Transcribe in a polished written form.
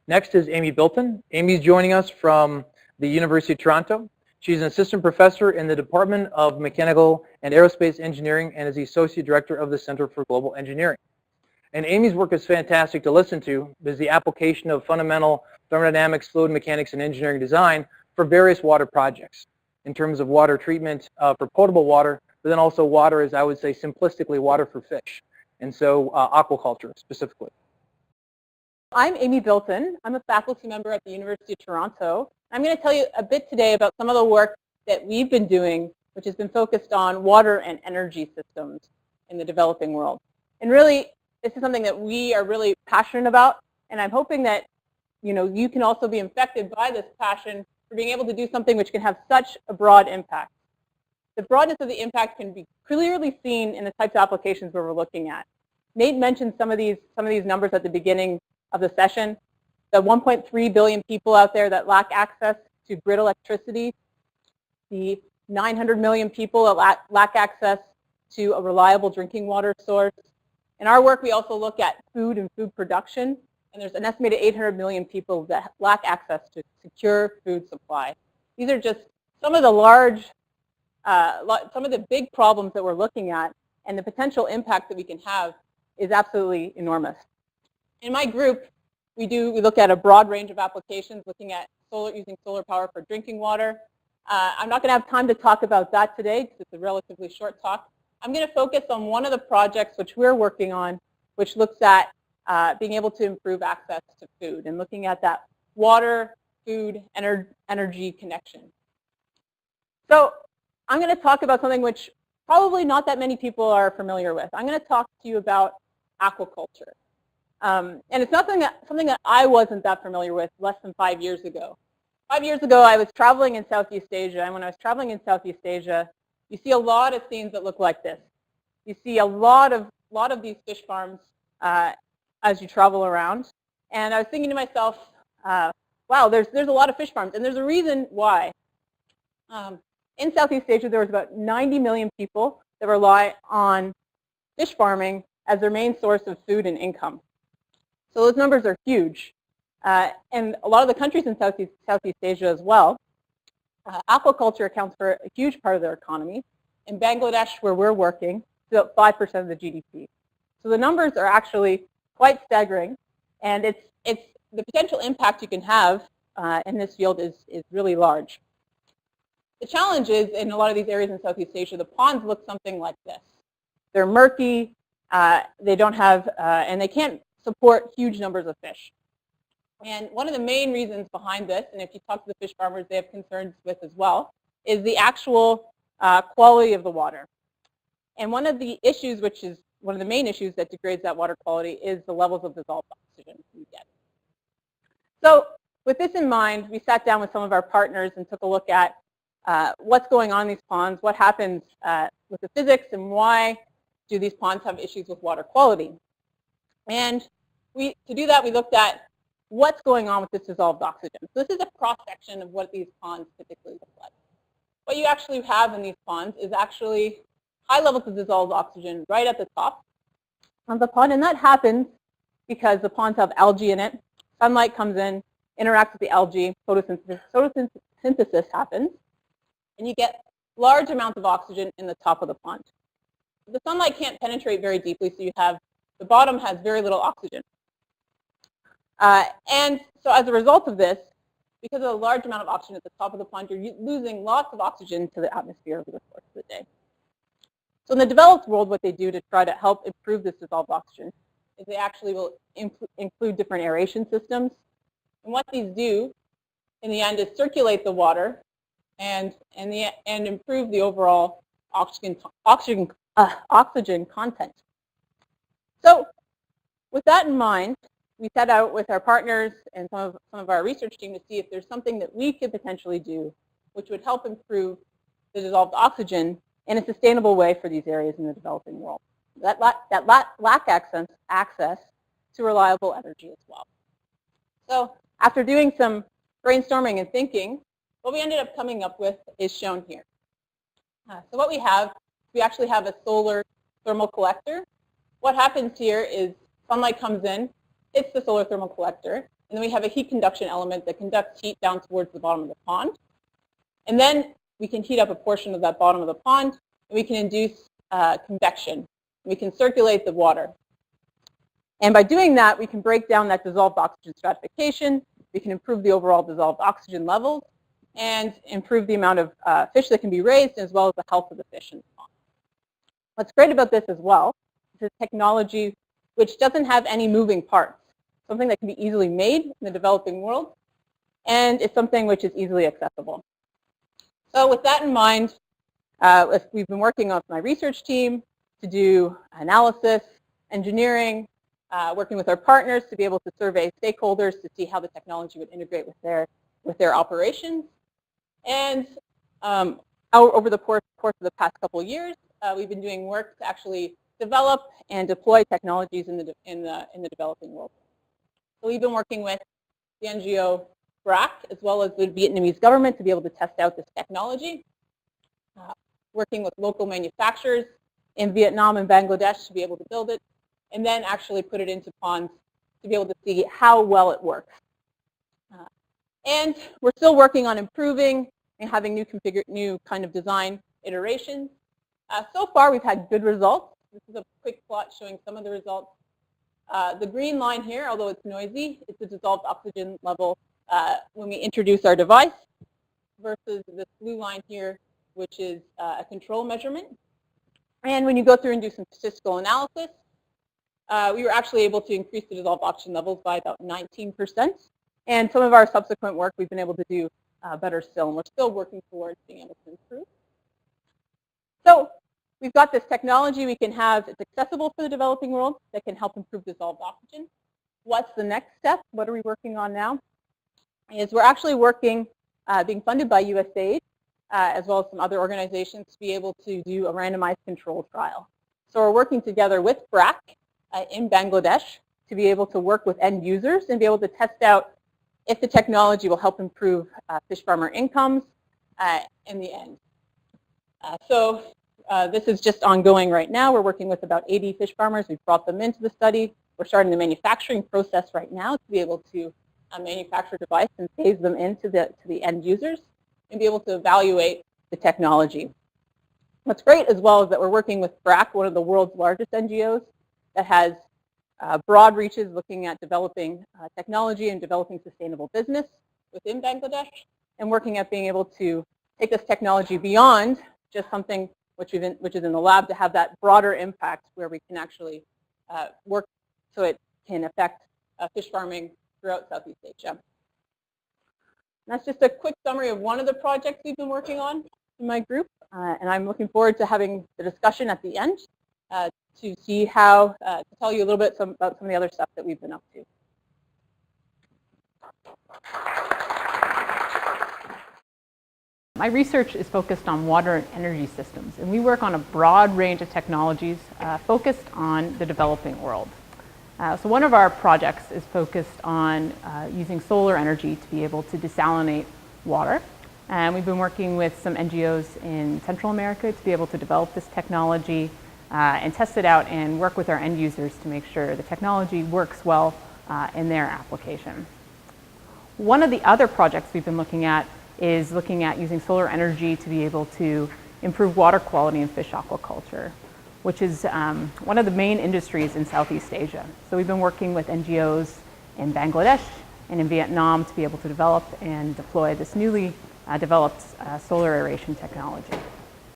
Next is Amy Bilton. Amy's joining us from the University of Toronto. She's an assistant professor in the Department of Mechanical and Aerospace Engineering and is the associate director of the Center for Global Engineering. And Amy's work is fantastic to listen to because the application of fundamental thermodynamics, fluid mechanics, and engineering design for various water projects in terms of water treatment for potable water, but then also water as I would say simplistically water for fish, and so aquaculture specifically. I'm Amy Bilton. I'm a faculty member at the University of Toronto. I'm going to tell you a bit today about some of the work that we've been doing, which has been focused on water and energy systems in the developing world. And really, this is something that we are really passionate about, and I'm hoping that you can also be infected by this passion for being able to do something which can have such a broad impact. The broadness of the impact can be clearly seen in the types of applications where we're looking at. Nate mentioned some of these numbers at the beginning of the session. The 1.3 billion people out there that lack access to grid electricity, the 900 million people that lack access to a reliable drinking water source. In our work, we also look at food and food production, and there's an estimated 800 million people that lack access to secure food supply. These are just some of the some of the big problems that we're looking at, and the potential impact that we can have is absolutely enormous. In my group, we look at a broad range of applications, looking at using solar power for drinking water. I'm not going to have time to talk about that today because it's a relatively short talk. I'm going to focus on one of the projects which we're working on, which looks at being able to improve access to food and looking at that water, food, energy connection. So I'm going to talk about something which probably not that many people are familiar with. I'm going to talk to you about aquaculture. And it's not something that I wasn't that familiar with less than 5 years ago. 5 years ago, I was traveling in Southeast Asia, and when I was traveling in Southeast Asia, you see a lot of scenes that look like this. You see a lot of these fish farms as you travel around, and I was thinking to myself, wow, there's a lot of fish farms, and there's a reason why. In Southeast Asia, there was about 90 million people that rely on fish farming as their main source of food and income. So those numbers are huge. And a lot of the countries in Southeast Asia as well, aquaculture accounts for a huge part of their economy. In Bangladesh, where we're working, it's about 5% of the GDP. So the numbers are actually quite staggering, and it's the potential impact you can have in this field is really large. The challenge is, in a lot of these areas in Southeast Asia, the ponds look something like this. They're murky, they don't have, and they can't support huge numbers of fish. And one of the main reasons behind this, and if you talk to the fish farmers they have concerns with as well, is the actual quality of the water. And one of the issues, which is one of the main issues that degrades that water quality, is the levels of dissolved oxygen you get. So with this in mind, we sat down with some of our partners and took a look at what's going on in these ponds, what happens with the physics, and why do these ponds have issues with water quality. And to do that, we looked at what's going on with this dissolved oxygen. So this is a cross-section of what these ponds typically look like. What you actually have in these ponds is actually high levels of dissolved oxygen right at the top of the pond, and that happens because the ponds have algae in it. Sunlight comes in, interacts with the algae, photosynthesis happens, and you get large amounts of oxygen in the top of the pond. The sunlight can't penetrate very deeply, so you have the bottom has very little oxygen. And so as a result of this, because of a large amount of oxygen at the top of the pond, you're losing lots of oxygen to the atmosphere over the course of the day. So in the developed world, what they do to try to help improve this dissolved oxygen is they actually will include different aeration systems. And what these do, in the end, is circulate the water and improve the overall oxygen content. So with that in mind, we set out with our partners and some of our research team to see if there's something that we could potentially do which would help improve the dissolved oxygen in a sustainable way for these areas in the developing world that lack access to reliable energy as well. So after doing some brainstorming and thinking, what we ended up coming up with is shown here. So what we actually have a solar thermal collector. What happens here is sunlight comes in, hits the solar thermal collector, And then we have a heat conduction element that conducts heat down towards the bottom of the pond. And then we can heat up a portion of that bottom of the pond, and we can induce convection. We can circulate the water. And by doing that, we can break down that dissolved oxygen stratification. We can improve the overall dissolved oxygen levels and improve the amount of fish that can be raised, as well as the health of the fish in the pond. What's great about this as well is it's technology which doesn't have any moving parts, something that can be easily made in the developing world, and it's something which is easily accessible. So with that in mind, we've been working with my research team to do analysis, engineering, working with our partners to be able to survey stakeholders to see how the technology would integrate with their operations. And over the course of the past couple of years, we've been doing work to actually develop and deploy technologies in the developing world. So we've been working with the NGO BRAC as well as the Vietnamese government to be able to test out this technology, working with local manufacturers in Vietnam and Bangladesh to be able to build it, and then actually put it into ponds to be able to see how well it works. And we're still working on improving and having new kind of design iterations. So far, we've had good results. This is a quick plot showing some of the results. The green line here, although it's noisy, it's the dissolved oxygen level when we introduce our device, versus this blue line here, which is a control measurement. And when you go through and do some statistical analysis, we were actually able to increase the dissolved oxygen levels by about 19%. And some of our subsequent work, we've been able to do better still, and we're still working towards being able to improve. So we've got this technology we can have. It's accessible for the developing world that can help improve dissolved oxygen. What's the next step? What are we working on now? Is we're actually working, being funded by USAID, as well as some other organizations, to be able to do a randomized control trial. So we're working together with BRAC in Bangladesh to be able to work with end users and be able to test out if the technology will help improve fish farmer incomes in the end. So this is just ongoing right now. We're working with about 80 fish farmers. We've brought them into the study. We're starting the manufacturing process right now to be able to manufacture a device and phase them into the end users and be able to evaluate the technology. What's great as well is that we're working with BRAC, one of the world's largest NGOs that has broad reaches looking at developing technology and developing sustainable business within Bangladesh, and working at being able to take this technology beyond just something which is in the lab to have that broader impact where we can actually work so it can affect fish farming throughout Southeast Asia. And that's just a quick summary of one of the projects we've been working on in my group, and I'm looking forward to having the discussion at the end to see how, to tell you a little bit about some of the other stuff that we've been up to. My research is focused on water and energy systems, and we work on a broad range of technologies focused on the developing world. So one of our projects is focused on using solar energy to be able to desalinate water. And we've been working with some NGOs in Central America to be able to develop this technology and test it out and work with our end users to make sure the technology works well in their application. One of the other projects we've been looking at is looking at using solar energy to be able to improve water quality in fish aquaculture, which is one of the main industries in Southeast Asia. So we've been working with NGOs in Bangladesh and in Vietnam to be able to develop and deploy this newly developed solar aeration technology.